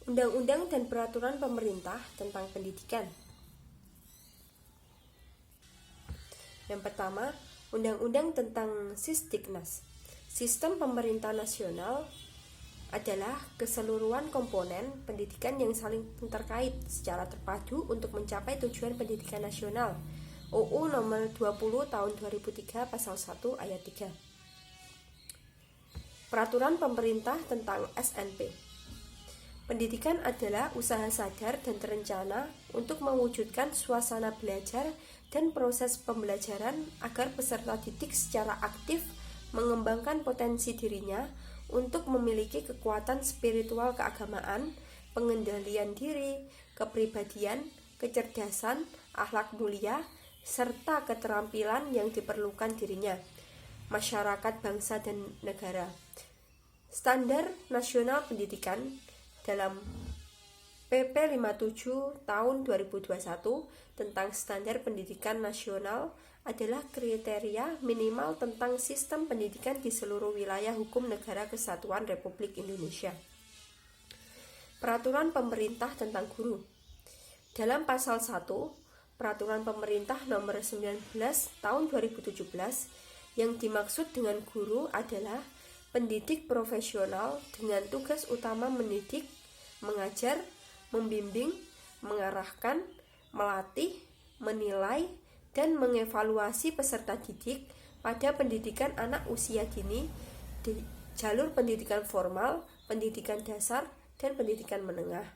Undang-undang dan peraturan pemerintah tentang pendidikan. Yang pertama, Undang-undang tentang Sisdiknas. Sistem pemerintah nasional adalah keseluruhan komponen pendidikan yang saling terkait secara terpadu untuk mencapai tujuan pendidikan nasional. UU nomor 20 tahun 2003 pasal 1 ayat 3. Peraturan pemerintah tentang SNP. Pendidikan adalah usaha sadar dan terencana untuk mewujudkan suasana belajar dan proses pembelajaran agar peserta didik secara aktif mengembangkan potensi dirinya untuk memiliki kekuatan spiritual keagamaan, pengendalian diri, kepribadian, kecerdasan, akhlak mulia, serta keterampilan yang diperlukan dirinya, masyarakat, bangsa, dan negara. Standar Nasional Pendidikan dalam PP 57 tahun 2021 tentang Standar Pendidikan Nasional adalah kriteria minimal tentang sistem pendidikan di seluruh wilayah hukum Negara Kesatuan Republik Indonesia. Peraturan Pemerintah tentang Guru. Dalam pasal 1, Peraturan Pemerintah nomor 19 tahun 2017, yang dimaksud dengan guru adalah pendidik profesional dengan tugas utama mendidik, mengajar, membimbing, mengarahkan, melatih, menilai, dan mengevaluasi peserta didik pada pendidikan anak usia dini di jalur pendidikan formal, pendidikan dasar, dan pendidikan menengah.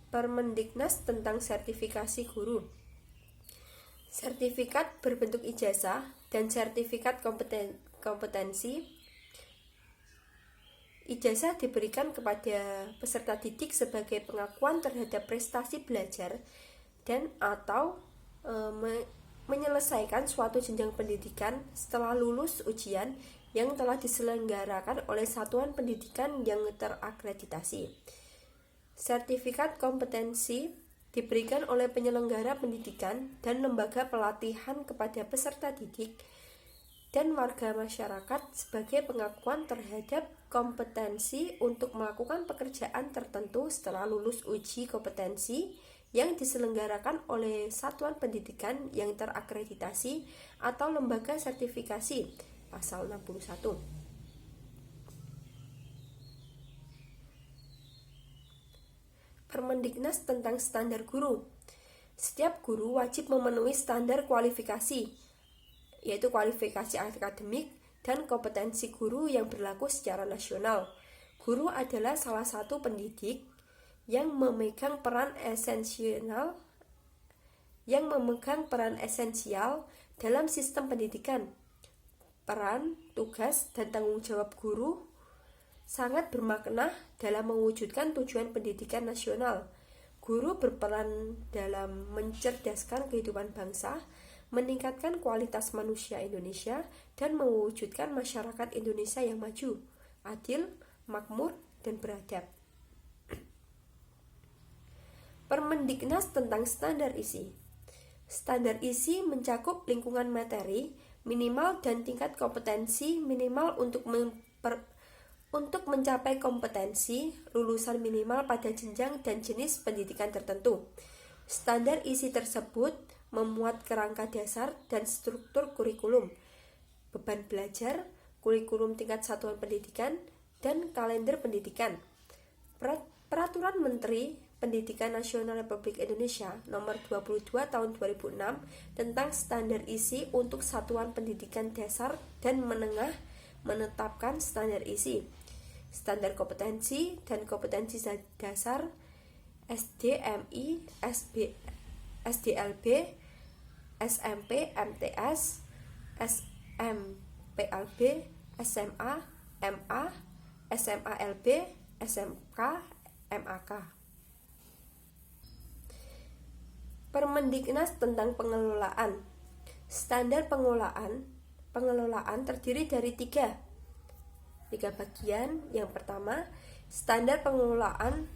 Permendiknas tentang sertifikasi guru. Sertifikat berbentuk ijazah dan sertifikat kompetensi. Ijazah diberikan kepada peserta didik sebagai pengakuan terhadap prestasi belajar dan atau menyelesaikan suatu jenjang pendidikan setelah lulus ujian yang telah diselenggarakan oleh satuan pendidikan yang terakreditasi. Sertifikat kompetensi diberikan oleh penyelenggara pendidikan dan lembaga pelatihan kepada peserta didik dan warga masyarakat sebagai pengakuan terhadap kompetensi untuk melakukan pekerjaan tertentu setelah lulus uji kompetensi yang diselenggarakan oleh satuan pendidikan yang terakreditasi atau lembaga sertifikasi. Pasal 61. Permendiknas tentang standar guru. Setiap guru wajib memenuhi standar kualifikasi, yaitu kualifikasi akademik dan kompetensi guru yang berlaku secara nasional. Guru adalah salah satu pendidik yang memegang peran esensial dalam sistem pendidikan. Peran, tugas, dan tanggung jawab guru sangat bermakna dalam mewujudkan tujuan pendidikan nasional. Guru berperan dalam mencerdaskan kehidupan bangsa, meningkatkan kualitas manusia Indonesia, dan mewujudkan masyarakat Indonesia yang maju, adil, makmur, dan beradab. Permendiknas tentang standar isi. Standar isi mencakup lingkungan materi minimal dan tingkat kompetensi minimal untuk mencapai kompetensi lulusan minimal pada jenjang dan jenis pendidikan tertentu. Standar isi tersebut memuat kerangka dasar dan struktur kurikulum, beban belajar, kurikulum tingkat satuan pendidikan, dan kalender pendidikan. Peraturan Menteri Pendidikan Nasional Republik Indonesia Nomor 22 Tahun 2006 tentang standar isi untuk satuan pendidikan dasar dan menengah menetapkan standar isi, standar kompetensi dan kompetensi dasar SDMI, SDLB, SMP, MTS, SMPLB, SMA, MA, SMALB, SMK, MAK. Permendiknas tentang pengelolaan. Standar pengelolaan terdiri dari tiga bagian. Yang pertama, standar pengelolaan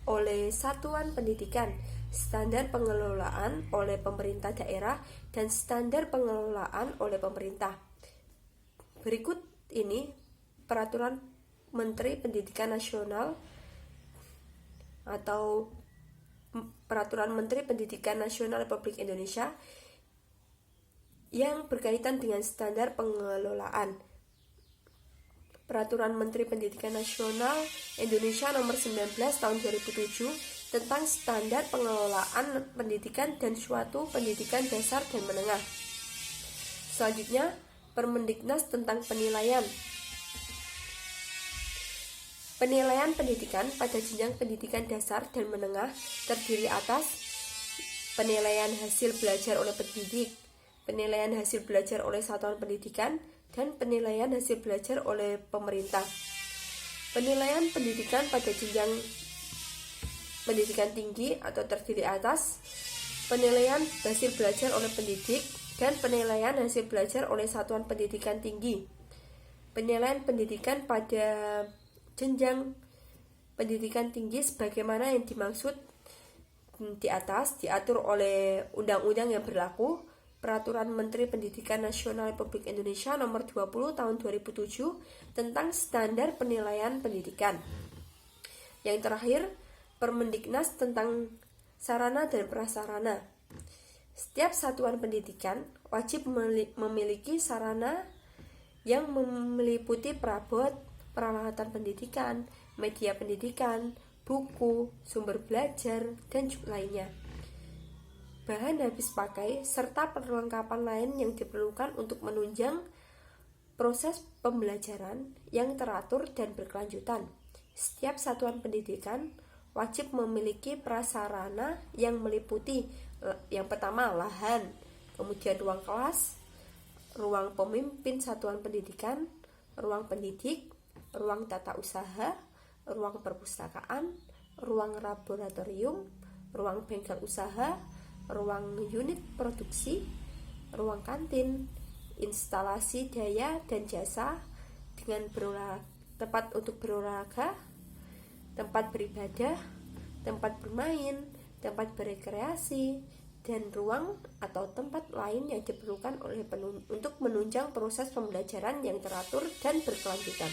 oleh satuan pendidikan, standar pengelolaan oleh pemerintah daerah, dan standar pengelolaan oleh pemerintah. Berikut ini Peraturan Menteri Pendidikan Nasional atau Peraturan Menteri Pendidikan Nasional Republik Indonesia yang berkaitan dengan standar pengelolaan. Peraturan Menteri Pendidikan Nasional Indonesia Nomor 19 Tahun 2007 tentang standar pengelolaan pendidikan dan suatu pendidikan dasar dan menengah. Selanjutnya, Permendiknas tentang penilaian. Penilaian pendidikan pada jenjang pendidikan dasar dan menengah terdiri atas penilaian hasil belajar oleh pendidik, penilaian hasil belajar oleh satuan pendidikan, dan penilaian hasil belajar oleh pemerintah. Penilaian pendidikan pada jenjang pendidikan tinggi atau terdiri atas penilaian hasil belajar oleh pendidik dan penilaian hasil belajar oleh satuan pendidikan tinggi. Penilaian pendidikan pada jenjang pendidikan tinggi sebagaimana yang dimaksud di atas diatur oleh undang-undang yang berlaku, Peraturan Menteri Pendidikan Nasional Republik Indonesia Nomor 20 Tahun 2007 tentang standar penilaian pendidikan. Yang terakhir, Permendiknas tentang sarana dan prasarana. Setiap satuan pendidikan wajib memiliki sarana yang meliputi perabot, peralatan pendidikan, media pendidikan, buku, sumber belajar, dan lainnya. Bahan habis pakai, serta perlengkapan lain yang diperlukan untuk menunjang proses pembelajaran yang teratur dan berkelanjutan. Setiap satuan pendidikan wajib memiliki prasarana yang meliputi yang pertama lahan, kemudian ruang kelas, ruang pemimpin satuan pendidikan, ruang pendidik, ruang tata usaha, ruang perpustakaan, ruang laboratorium, ruang bengkel usaha, ruang unit produksi, ruang kantin, instalasi daya dan jasa dengan tempat untuk berolahraga, tempat beribadah, tempat bermain, tempat berekreasi, dan ruang atau tempat lain yang diperlukan untuk menunjang proses pembelajaran yang teratur dan berkelanjutan.